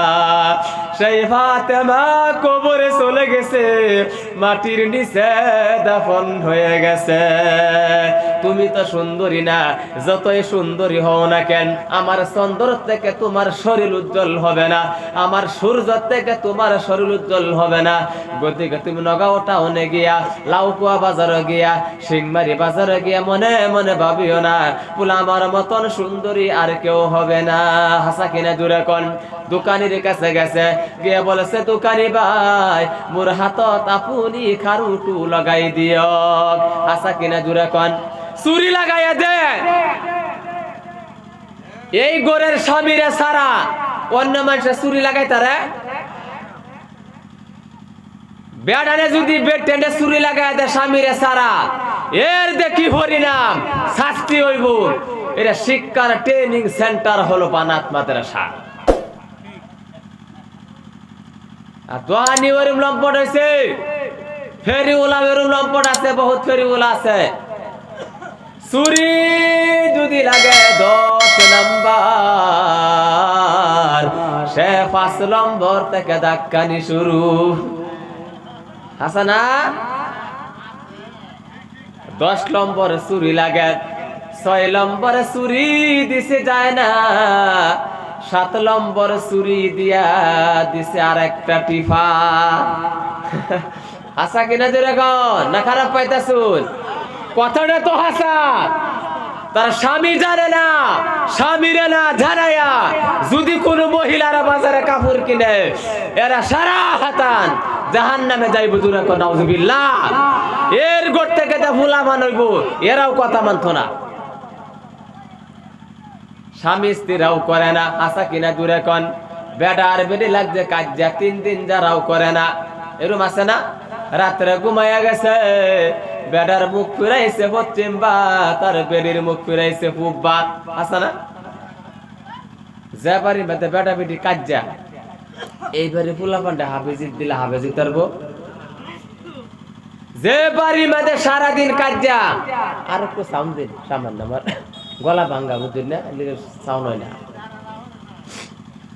সেই ফাতেমা কবরে চলে গেছে, মাটির নিচে দাফন হয়ে গেছে। তুমি তো সুন্দরী না, যতই সুন্দরী হও না কেন আমার চন্দ্র থেকে তোমার শরীর উজ্জ্বল হবে না, আমার সূর্য থেকে তোমার শরীর উজ্জ্বল হবে না। গতিকে তুমি নগাঁও টাউনে গিয়া, লাউকুয়া বাজারে গিয়া, সিংমারি বাজারে গিয়া মনে মনে ভাবিও না বলে আমার মতন সুন্দরী আর কেউ হবে না। হাসা কিনা জুড়ে কোন। দোকানির কাছে গেছে, গিয়ে বলেছে দোকানি ভাই মোর হাতত আপনি খারুটু লাগাই দিও। হাসা কিনা জুড়ে কোন। চুরি লাগাইয়া দে। এই গোরের স্বামীরে সারা অন্য মানুষের চুরি লাগাই তারে, বেড়ানে যদি বেড টেন্ডে চুরি লাগাই দে স্বামীরে সারা, এর দেখি পরিণাম শাস্তি হইব। এটা শিক্ষার ট্রেনিং সেন্টার হলো বানাত মাদ্রাসা। আর দোহানি ওরম লম্পট হয়েছে, ফেরিওয়ালা ওরম লম্পট আছে, বহুত ফেরিওয়ালা আছে। চুরি যদি লাগে 10 নম্বর, সে 5 নম্বর থেকে ধাক্কানি শুরু। হাসানা 10 নম্বরে চুরি লাগে, 6 নম্বরে চুরি দিছে যায় না, 7 নম্বর চুরি দিয়া দিছে আর একটা টিফা। হাসা কিনা জোরে কন না খারাপ পাইতাছুন? কথাটা তো হাসা। তার স্বামী জানে না, স্বামীরে না জানাইয়া যদি কোনো মহিলারা বাজারে কাপড় কিনে এরা সারা হাতান জাহান্নামে যাইব। জোরে কন নাউজুবিল্লাহ। এর গোট থেকে যা ফুলা মানইব এরাও কথা মানতো না, স্বামী স্ত্রীরাও করে না। হাসা কিনা জোরে কন। বেডা আর বেডি লাগছে কাজা 3 দিন যারাও করে না, এরম আছে না? রাত্রে ঘুমাইয়া গেছে, বেডার মুখ ফিরাইছে পশ্চিম বা, তার বেডির মুখ ফিরাইছে পূব বা। আছে না? যে বাড়ির মধ্যে বেডা বেডি কাজা, এইবারে ফুলা পান্ডা হাফেজি দিলে হাফেজি তারবো। যে বাড়ির মধ্যে সারাদিন কাজা, আর একটু সাউন্ড দিন, সামান্য আমার গলা ভাঙ্গা বুঝুন না, সাউন্ড হয় না।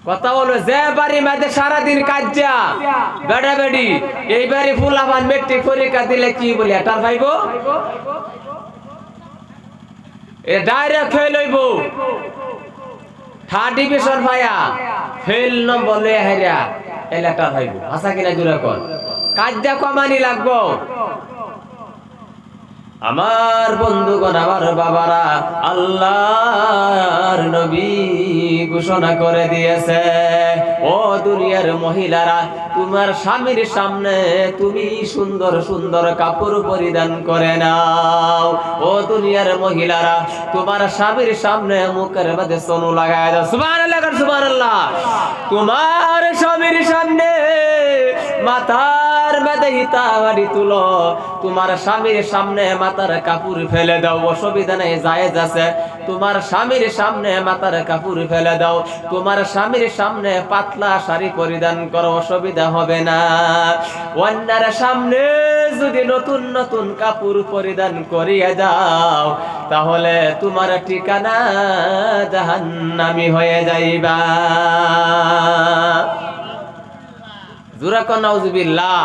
কথা হলো যে বাড়ির মধ্যে সারাদিন কাজা বেড়া বেড়ি, এইবারে ফুলাবান মেট্রিক পরীক্ষা দিলে কি বলি এটার ভাইব, এ ডাইরেক্ট ফেল হইব। 3rd ডিভিশন ভাইয়া ফেল নম্বর লয়ে হাইরা এলাকার ভাইব। হাসা কিনা জোরে কর। কাজা কমানি লাগবো। আমার বন্ধুগণ, আমার বাবারা, আল্লাহর নবী ঘোষণা করে দিয়েছে ও দুনিয়ার মহিলারা, তোমার স্বামীর সামনে তুমি সুন্দর সুন্দর কাপড় পরিধান করে নাও। ও দুনিয়ার মহিলারা, তোমার স্বামীর সামনে মুখের মধ্যে সোনু লাগায় দাও। সুবহানাল্লাহ, সুবহানাল্লাহ। তোমার স্বামীর সামনে মাথার মধ্যে হিতাবাড়ি তুলো, তোমার স্বামীর সামনে মাথার কাপড় ফেলে দাও, অসুবিধা নেই, জায়েজ আছে। তোমার স্বামীর সামনে মাথার কাপড় ফেলে দাও, তোমার স্বামীর সামনে পাতলা শাড়ি পরিধান করো, অসুবিধা হবে না। অন্যের সামনে যদি নতুন নতুন কাপড় পরিধান করিয়া যাও, তাহলে তোমার ঠিকানা জাহান্নামী হয়ে যাইবা। জোরে কন নাউজুবিল্লাহ।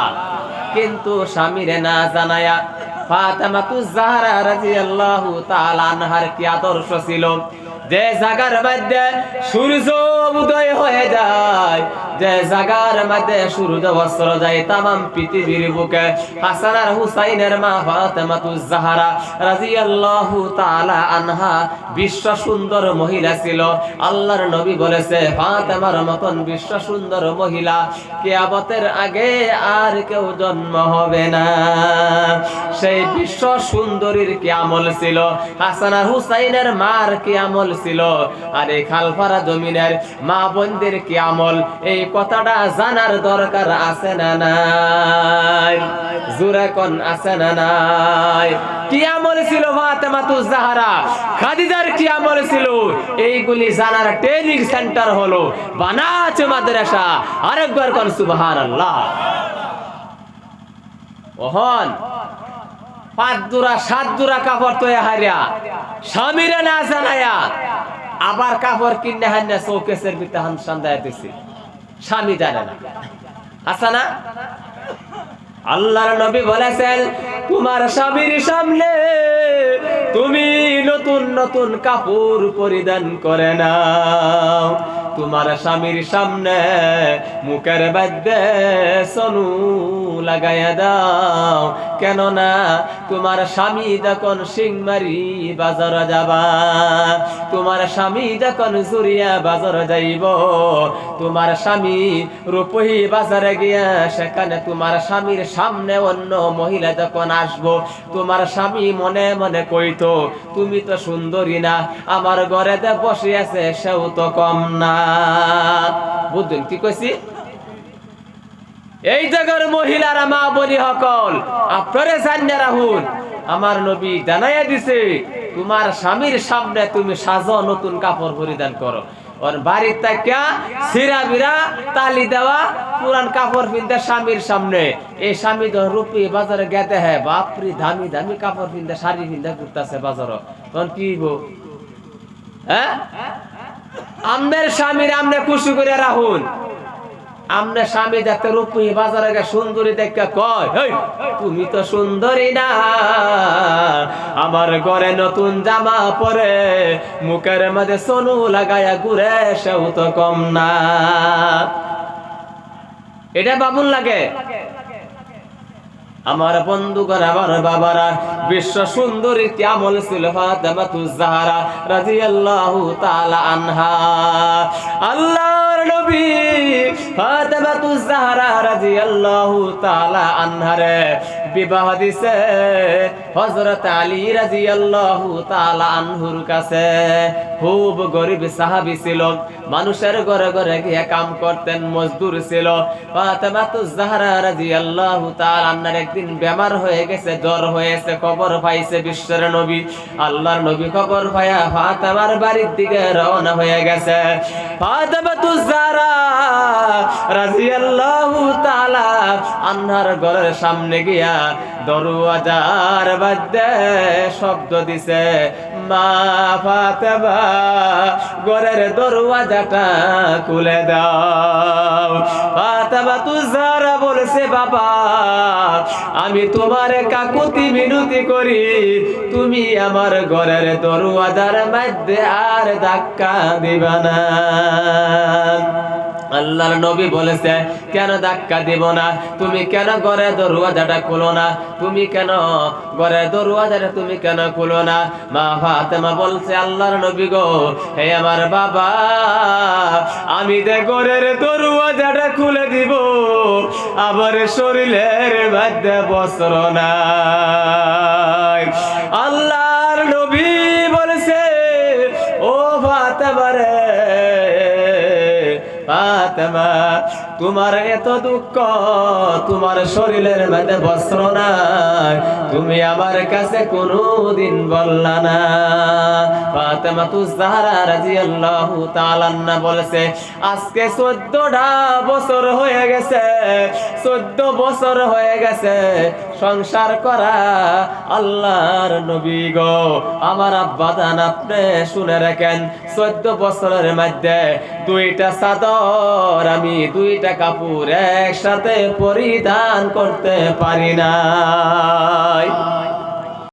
কিন্তু স্বামীরে না জানায়া ফাতেমাতুজ জাহরা রাদিয়াল্লাহু তাআলা আনহার কি আদর্শ ছিল, যে জায়গার মধ্যে সূর্য উদয় হয়ে যায়, যে জায়গার মধ্যে সূর্য অস্ত যায়, তামাম পৃথিবীর বুকে হাসান আর হুসাইনের মা ফাতেমাতুজ জাহরা রাদিয়াল্লাহু তাআলা আনহা বিশ্ব সুন্দর মহিলা ছিল। আল্লাহর নবী বলেছে ফাতেমার মতন বিশ্ব সুন্দর মহিলা কিয়ামতের আগে আর কেউ জন্ম হবে না। সেই বিশ্ব সুন্দরীর কি আমল ছিল, হাসান আর হুসাইনের মার কি আমল ছিল, আর এই খালপাড়া জমিনের মা বোনদের কি আমল, এই কথাটা জানার দরকার আছে না নাই? জোরে কোন আছে না নাই? কি আমল ছিল ফাতেমাতুজ জাহরা, খাদিজার কি আমল ছিল, এইগুলি জানার ট্রেনিং সেন্টার হলো বানাচ মাদ্রাসা। আরেকবার কোন সুবহানাল্লাহ। ওহন 5 জোড়া 7 জোড়া কাপড় তৈরি হারিয়া স্বামীরা না জানায়া আবার কাপড় কিনে হান্না শোকেসের ভিতরে হানসান দেয়া দিছে, স্বামী জানে না। আছে না? আল্লাহর নবী বলেছেন তোমার স্বামীর সামনে তুমি নতুন নতুন কাপড় পরিধান করে নাও, তোমার স্বামীর সামনে মুখের মধ্যে সোনু লাগাইয়া দাও, কেননা তোমার স্বামী যখন সিংমারি বাজার যাবা, তোমার স্বামী যখন জুরিয়া বাজার যাইব, তোমার স্বামী রূপহী বাজারে গিয়া সেখানে তোমার স্বামীর সামনে অন্য মহিলা যখন আসবো, তোমার স্বামী মনে মনে কইতো তুমি তো সুন্দরী না, আমার ঘরে বসে আছে সেও তো কম না। বুঝলেন কি কইছি? এই জায়গার মহিলারা মা বলি হকল আপনারে জানিয়ে রাখুন, আমার নবী জানাইয়া দিছে তোমার স্বামীর সামনে তুমি সাজো, নতুন কাপড় পরিধান করো। ওর বাড়ির তাকিয়া সিরা বিরা তালি দেওয়া পুরান কাপড় পিনতে স্বামীর সামনে, এই স্বামী তো রূপী বাজারে গেতে হ্যাঁ বাপরি দামি দামি কাপড় পিনতে শাড়ি পিনতে ঘুরতেছে বাজার, তখন কি গো? হ্যাঁ, আমনের স্বামীর আমনে খুশি করে রাখুন। আমনে স্বামী যাতে রূপী বাজারে গে সুন্দরী দেখে কয় তুমি তো সুন্দরী না, আমার ঘরে নতুন জামা পরে মুখের মধ্যে সোনু লাগায়া ঘুরে সেও তো কম না। এটা বাবুল লাগে। আমার বন্ধুগণ, আমার বাবারা, বিশ্ব সুন্দরী কি আমল ছিল ফাতেমাতুজ জাহরা রাদিয়াল্লাহু তাআলা আনহা। আল্লাহর নবী ফাতেমাতুজ জাহরা রাদিয়াল্লাহু তাআলা আনহারে বিবাহ দিছে হযরত আলী রাদিয়াল্লাহু তাআলা আনহুর কাছে। খুব গরিব সাহাবী ছিল, মানুষের ঘরে ঘরে গিয়ে কাম করতেন, মজদুর ছিল। ফাতেমাতুজ জাহরা রাদিয়াল্লাহু তাআলা আনহার একদিন বেমার হয়ে গেছে, জ্বর হয়েছে, খবর পাইছে বিশ্বের নবী। আল্লাহর নবী খবর পায়া ফাতেমার বাড়ির দিকে রওনা হয়ে গেছে। ফাতেমাতুজ জাহরা রাদিয়াল্লাহু তাআলা আনহার ঘরের সামনে গিয়া দরওয়াজার মধ্যে শব্দ দিছে, মা ফাতেমা ঘরের দরওয়াজাটা খুলে দাও। ফাতেমাতুজ জাহরা বলেছে, বাবা আমি তোমার কাকুতি মিনতি করি, তুমি আমার ঘরের দরওয়াজার মধ্যে আর ধাক্কা দিবা না। আল্লাহর নবী বলেছে কেন ধাক্কা দিব না, তুমি কেন ঘরের দরওয়াজাটা খুলো না, তুমি কেন ঘরের দরওয়াজাটা তুমি কেন খুলো না? মা ফাতেমা বলছে, আল্লাহর নবী গো, হে আমার বাবা, আমি যে ঘরের দরওয়াজাটা খুলে দিব, আবার শরীরের মধ্যে বস্ত্র নাই। আল্লাহর নবী বলেছে, ও ফাতেমা রে, ফাতেমা তোমার এত দুঃখ, তোমার শরীরের মধ্যে বস্ত্র নাই, তুমি আমার কাছে কোনদিন বললা না। ফাতেমাতুজ জাহরা রাদিয়াল্লাহু তাআলা আনহা বলেছে, আজকে 14টা বছর হয়ে গেছে, 14 বছর হয়ে গেছে সংসার করা আল্লাহর নবী গো। আমার আব্বা জান আপনি শুনে রাখেন, 14 বছরের মধ্যে 2টা চাদর আমি 2টা কাপড় একসাথে পরিধান করতে পারি নাই।